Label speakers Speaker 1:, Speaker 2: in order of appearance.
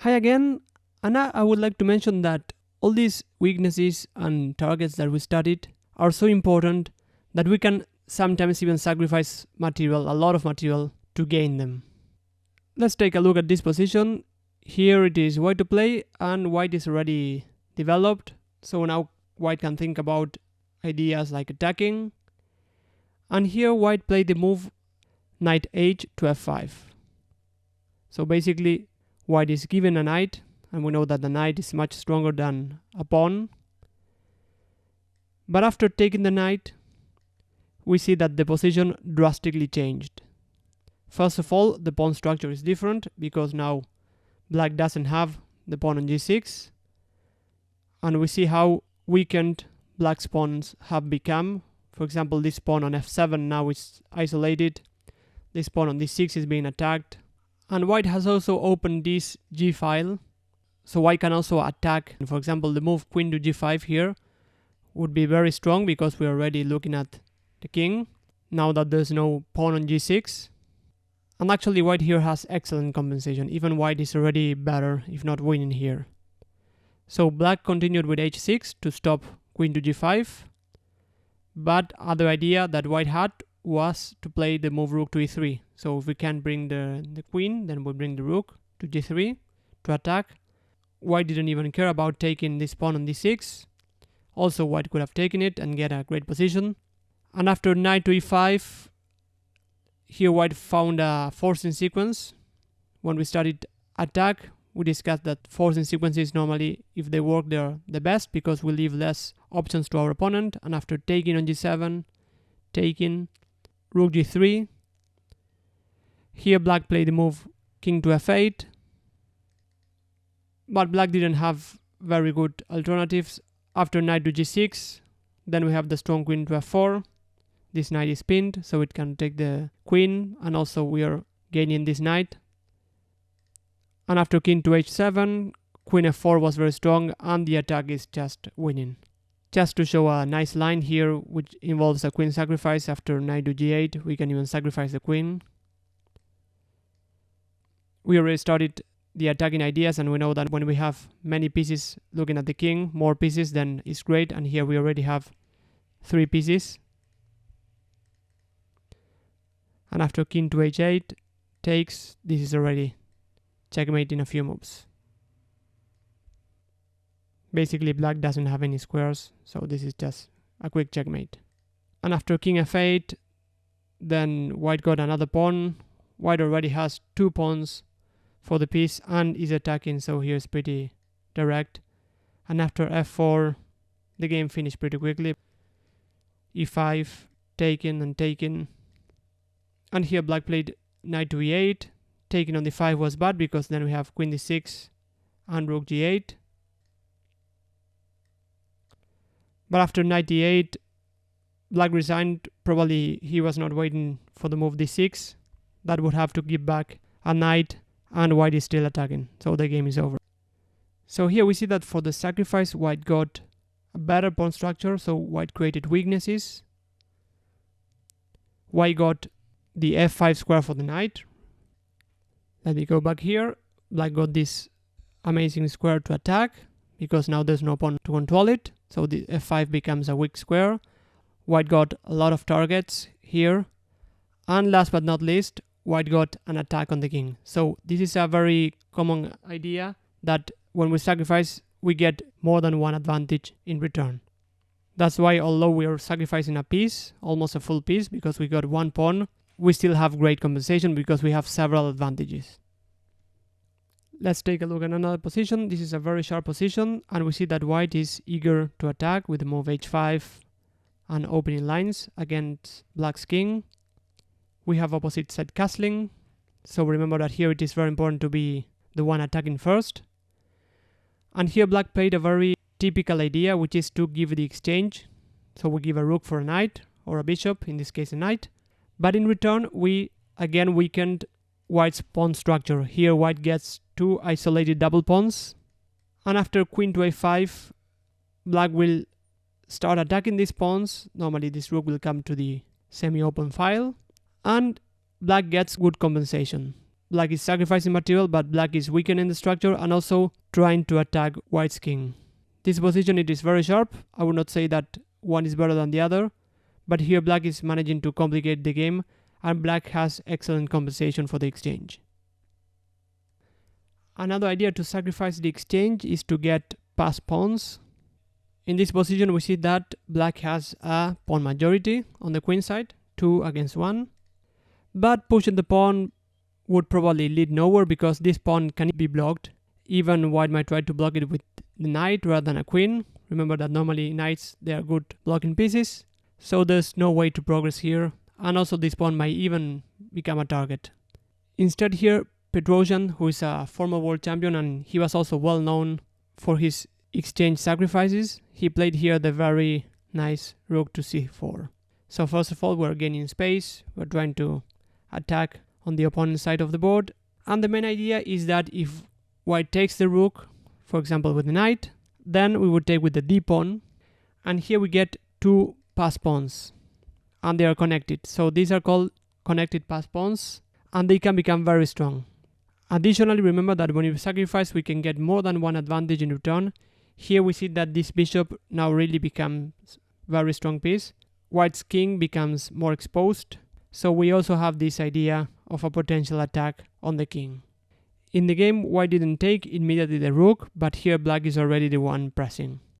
Speaker 1: Hi again, and now I would like to mention that all these weaknesses and targets that we studied are so important that we can sometimes even sacrifice material, a lot of material, to gain them. Let's take a look at this position. Here it is white to play, and white is already developed, so now white can think about ideas like attacking. And here white played the move knight h to f5. So basically white is given a knight, and we know that the knight is much stronger than a pawn. But after taking the knight, we see that the position drastically changed. First of all, the pawn structure is different because now black doesn't have the pawn on g6, and we see how weakened black's pawns have become. For example, this pawn on f7 now is isolated, this pawn on d6 is being attacked, and white has also opened this g file, so white can also attack. For example, the move queen to g5 here would be very strong because we're already looking at the king, now that there's no pawn on g6. And actually white here has excellent compensation, even white is already better, if not winning here. So black continued with h6 to stop queen to g5, but other idea that white had was to play the move rook to e3. So if we can't bring the queen, then we bring the rook to g3 to attack. White didn't even care about taking this pawn on d6. Also white could have taken it and get a great position. And after knight to e5, here white found a forcing sequence. When we studied attack, we discussed that forcing sequences normally, if they work, they're the best because we leave less options to our opponent. And after taking on g7, taking rook g3, here black played the move king to f8, but black didn't have very good alternatives. After knight to g6, then we have the strong queen to f4. This knight is pinned, so it can take the queen, and also we are gaining this knight. And after king to h7, queen f4 was very strong, and the attack is just winning. Just to show a nice line here, which involves a queen sacrifice. After knight to g8, we can even sacrifice the queen. We already started the attacking ideas, and we know that when we have many pieces looking at the king, more pieces, then it's great. And here we already have 3 pieces. And after king to h8 takes, this is already checkmate in a few moves. Basically black doesn't have any squares, so this is just a quick checkmate. And after king f8, then white got another pawn. White already has 2 pawns for the piece and is attacking, so here's pretty direct. And after f4, the game finished pretty quickly. e5, taken and taken. And here black played knight to e8. Taking on d5 was bad because then we have queen d6 and rook g8. But after knight d8, black resigned. Probably he was not waiting for the move d6. That would have to give back a knight, and white is still attacking, so the game is over. So here we see that for the sacrifice, white got a better pawn structure, so white created weaknesses. White got the f5 square for the knight. Let me go back here. Black got this amazing square to attack because now there's no pawn to control it, so the f5 becomes a weak square. White got a lot of targets here, and last but not least, white got an attack on the king. So this is a very common idea that when we sacrifice, we get more than one advantage in return. That's why although we are sacrificing a piece, almost a full piece, because we got one pawn, we still have great compensation because we have several advantages. Let's take a look at another position. This is a very sharp position, and we see that white is eager to attack with the move h5 and opening lines against black's king. We have opposite side castling, so remember that here it is very important to be the one attacking first. And here black played a very typical idea, which is to give the exchange. So we give a rook for a knight, or a bishop, in this case a knight. But in return, we again weakened white's pawn structure. Here white gets 2 isolated double pawns. And after queen to a5, black will start attacking these pawns. Normally this rook will come to the semi-open file. And black gets good compensation. black is sacrificing material, but black is weakening the structure and also trying to attack white's king. This position, it is very sharp. I would not say that one is better than the other, but here black is managing to complicate the game and black has excellent compensation for the exchange. Another idea to sacrifice the exchange is to get passed pawns. In this position, we see that black has a pawn majority on the queen side, 2 against 1. But pushing the pawn would probably lead nowhere because this pawn can be blocked. Even white might try to block it with the knight rather than a queen. Remember that normally knights, they are good blocking pieces. So there's no way to progress here. And also this pawn might even become a target. Instead here, Petrosian, who is a former world champion and he was also well known for his exchange sacrifices, he played here the very nice rook to c4. So first of all, we're gaining space, we're trying to attack on the opponent's side of the board, and the main idea is that if white takes the rook, for example with the knight, then we would take with the d-pawn, and here we get 2 passed pawns, and they are connected. So these are called connected passed pawns, and they can become very strong. Additionally, remember that when you sacrifice, we can get more than one advantage in return. Here we see that this bishop now really becomes very strong piece. White's king becomes more exposed. So we also have this idea of a potential attack on the king. In the game, white didn't take immediately the rook, but here black is already the one pressing.